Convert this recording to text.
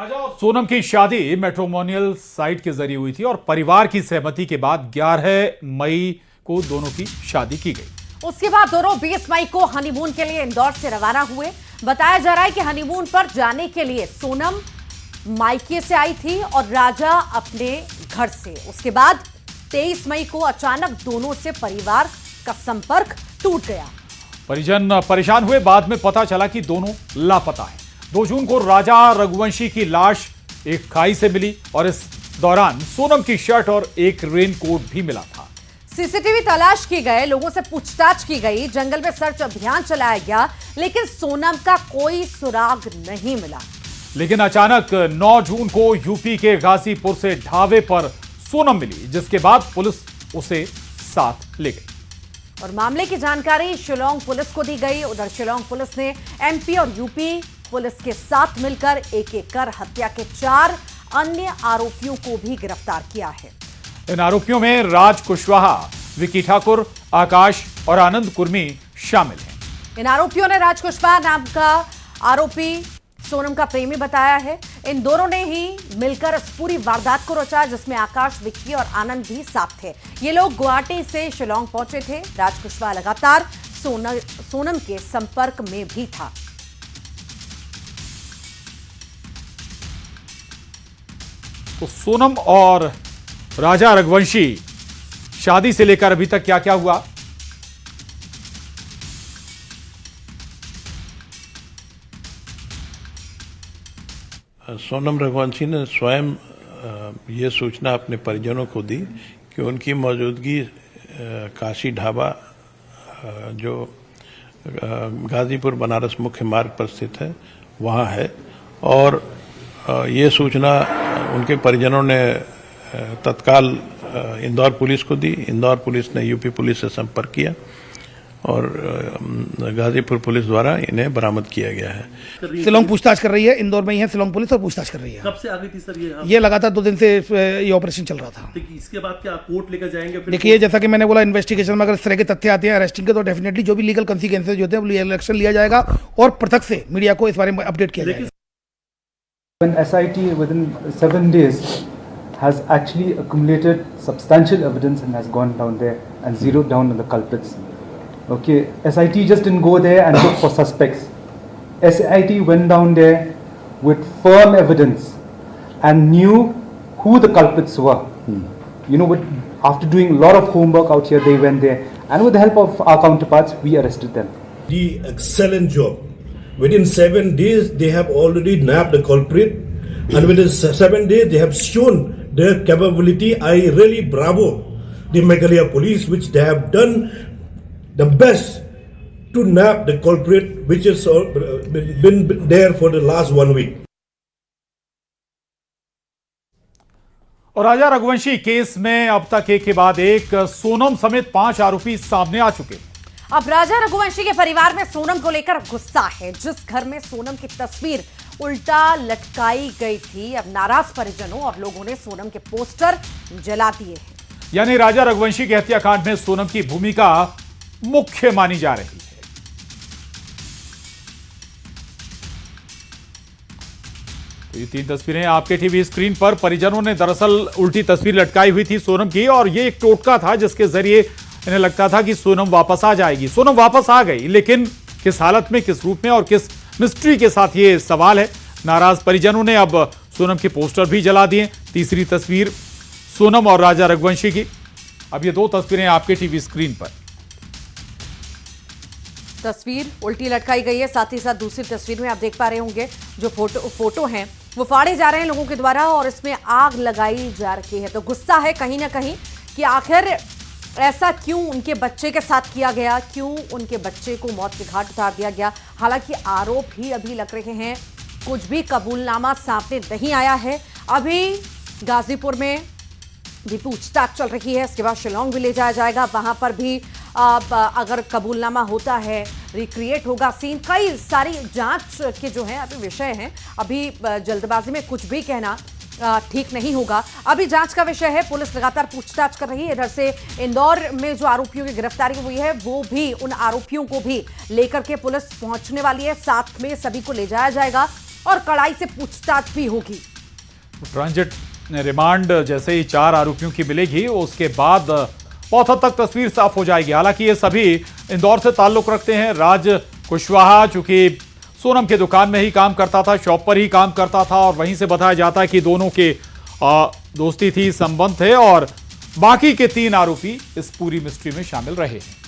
राजा और सोनम की शादी मैट्रिमोनियल साइट के जरिए हुई थी और परिवार की सहमति के बाद 11 मई को दोनों की शादी की गई। उसके बाद दोनों 20 मई को हनीमून के लिए इंदौर से रवाना हुए। बताया जा रहा है कि हनीमून पर जाने के लिए सोनम मायके से आई थी और राजा अपने घर से। उसके बाद 23 मई को अचानक दोनों से परिवार का संपर्क टूट गया। परिजन परेशान हुए। बाद में पता चला कि दोनों लापता हैं। 2 जून को राजा रघुवंशी की लाश एक खाई से मिली और इस दौरान सोनम की शर्ट और एक रेनकोट भी मिला था। सीसीटीवी तलाश की गए, लोगों से पूछताछ की गई, जंगल में सर्च अभियान चलाया गया, लेकिन सोनम का कोई सुराग नहीं मिला। लेकिन अचानक 9 जून को यूपी के गाजीपुर से ढाबे पर सोनम मिली, जिसके बाद पुलिस उसे साथ ले गई और मामले की जानकारी शिलांग पुलिस को दी गई। उधर शिलांग पुलिस ने एमपी और यूपी पुलिस के साथ मिलकर एक-एक कर हत्या के 4 अन्य आरोपियों को भी गिरफ्तार किया है। इन आरोपियों में राज कुशवाहा, विकी ठाकुर, आकाश और आनंद कुर्मी शामिल हैं। इन आरोपियों ने राज कुशवाहा नाम का आरोपी सोनम का प्रेमी बताया है। इन दोनों ने ही मिलकर इस पूरी वारदात को रचा, जिसमें आकाश, विक्की और आनंद भी साथ थे। ये लोग गुवाहाटी से शिलांग पहुंचे थे। राज कुशवाहा लगातार सोनम के संपर्क में भी था। तो सोनम और राजा रघुवंशी शादी से लेकर अभी तक क्या क्या हुआ, सोनम रघुवंशी ने स्वयं ये सूचना अपने परिजनों को दी कि उनकी मौजूदगी काशी ढाबा जो गाजीपुर बनारस मुख्य मार्ग पर स्थित है वहाँ है। और ये सूचना उनके परिजनों ने तत्काल इंदौर पुलिस को दी। इंदौर पुलिस ने यूपी पुलिस से संपर्क किया और गाजीपुर पुलिस द्वारा इन्हें बरामद किया गया है। शिलांग पूछताछ कर रही है, इंदौर में ही है शिलांग पुलिस और पूछताछ कर रही है। कब से आ गई थी सर ये लगातार 2 दिन से ये ऑपरेशन चल रहा था। इसके बाद क्या कोर्ट लेकर जाएंगे? देखिए, जैसा कि मैंने बोला, इन्वेस्टिगेशन में अगर इस तरह के तथ्य आते हैं अरेस्टिंग के, तो डेफिनेटली जो भी लीगल कंसिक्वेंसेज होते हैं वो एक्शन लिया जाएगा और पृथक से मीडिया को इस बारे में अपडेट किया जाएगा। When SIT within 7 days has actually accumulated substantial evidence and has gone down there and zeroed down on the culprits. Okay, SIT just didn't go there and look for suspects. SIT went down there with firm evidence and knew who the culprits were. You know, after doing a lot of homework out here, they went there, and with the help of our counterparts, we arrested them. The excellent job. Within 7 days, they have already nabbed the culprit, and within 7 days, they have shown their capability. I really bravo the Meghalaya police, which they have done the best to nab the culprit, which has been there for the last 1 week. और राजा Raghuvanshi case में अब तक एक के बाद एक सोनम समेत 5 आरोपी सामने आ चुके हैं। अब राजा रघुवंशी के परिवार में सोनम को लेकर गुस्सा है। जिस घर में सोनम की तस्वीर उल्टा लटकाई गई थी, अब नाराज परिजनों और लोगों ने सोनम के पोस्टर जला दिए हैं। यानी राजा रघुवंशी के हत्याकांड में सोनम की भूमिका मुख्य मानी जा रही है। तो ये 3 तस्वीरें आपके टीवी स्क्रीन पर। परिजनों ने दरअसल उल्टी तस्वीर लटकाई हुई थी सोनम की, और ये एक टोटका था जिसके जरिए इन्हें लगता था कि सोनम वापस आ जाएगी। सोनम वापस आ गई, लेकिन किस हालत में, किस रूप में और किस मिस्ट्री के साथ, ये सवाल है। नाराज परिजनों ने अब सोनम के पोस्टर भी जला दिए। तीसरी तस्वीर सोनम और राजा रघुवंशी की। अब ये 2 तस्वीरें आपके टीवी स्क्रीन पर। तस्वीर उल्टी लटकाई गई है, साथ ही साथ दूसरी तस्वीर में आप देख पा रहे होंगे जो फोटो हैं वो फाड़े जा रहे हैं लोगों के द्वारा और इसमें आग लगाई जा रही है। तो गुस्सा है कहीं ना कहीं कि आखिर ऐसा क्यों उनके बच्चे के साथ किया गया, क्यों उनके बच्चे को मौत के घाट उतार दिया गया। हालांकि आरोप ही अभी लग रहे हैं, कुछ भी कबूलनामा सामने नहीं आया है। अभी गाजीपुर में भी पूछताछ चल रही है, इसके बाद शिलांग भी ले जाया जाएगा। वहां पर भी अगर कबूलनामा होता है, रिक्रिएट होगा सीन, कई सारी जांच के जो है अभी विषय हैं। अभी जल्दबाजी में कुछ भी कहना ठीक नहीं होगा। अभी जांच का विषय है, पुलिस लगातार पूछताछ कर रही है। इधर से इंदौर में जो आरोपियों की गिरफ्तारी हुई है वो भी, उन आरोपियों को भी लेकर के पुलिस पहुंचने वाली है। साथ में सभी को ले जाया जाएगा और कड़ाई से पूछताछ भी होगी। ट्रांजिट रिमांड जैसे ही 4 आरोपियों की मिलेगी उसके बाद बहुत हद तक तस्वीर साफ हो जाएगी। हालांकि ये सभी इंदौर से ताल्लुक रखते हैं। राज कुशवाहा चूंकि सोनम के दुकान में ही काम करता था, शॉप पर ही काम करता था और वहीं से बताया जाता है कि दोनों के दोस्ती थी, संबंध थे और बाकी के 3 आरोपी इस पूरी मिस्ट्री में शामिल रहे हैं।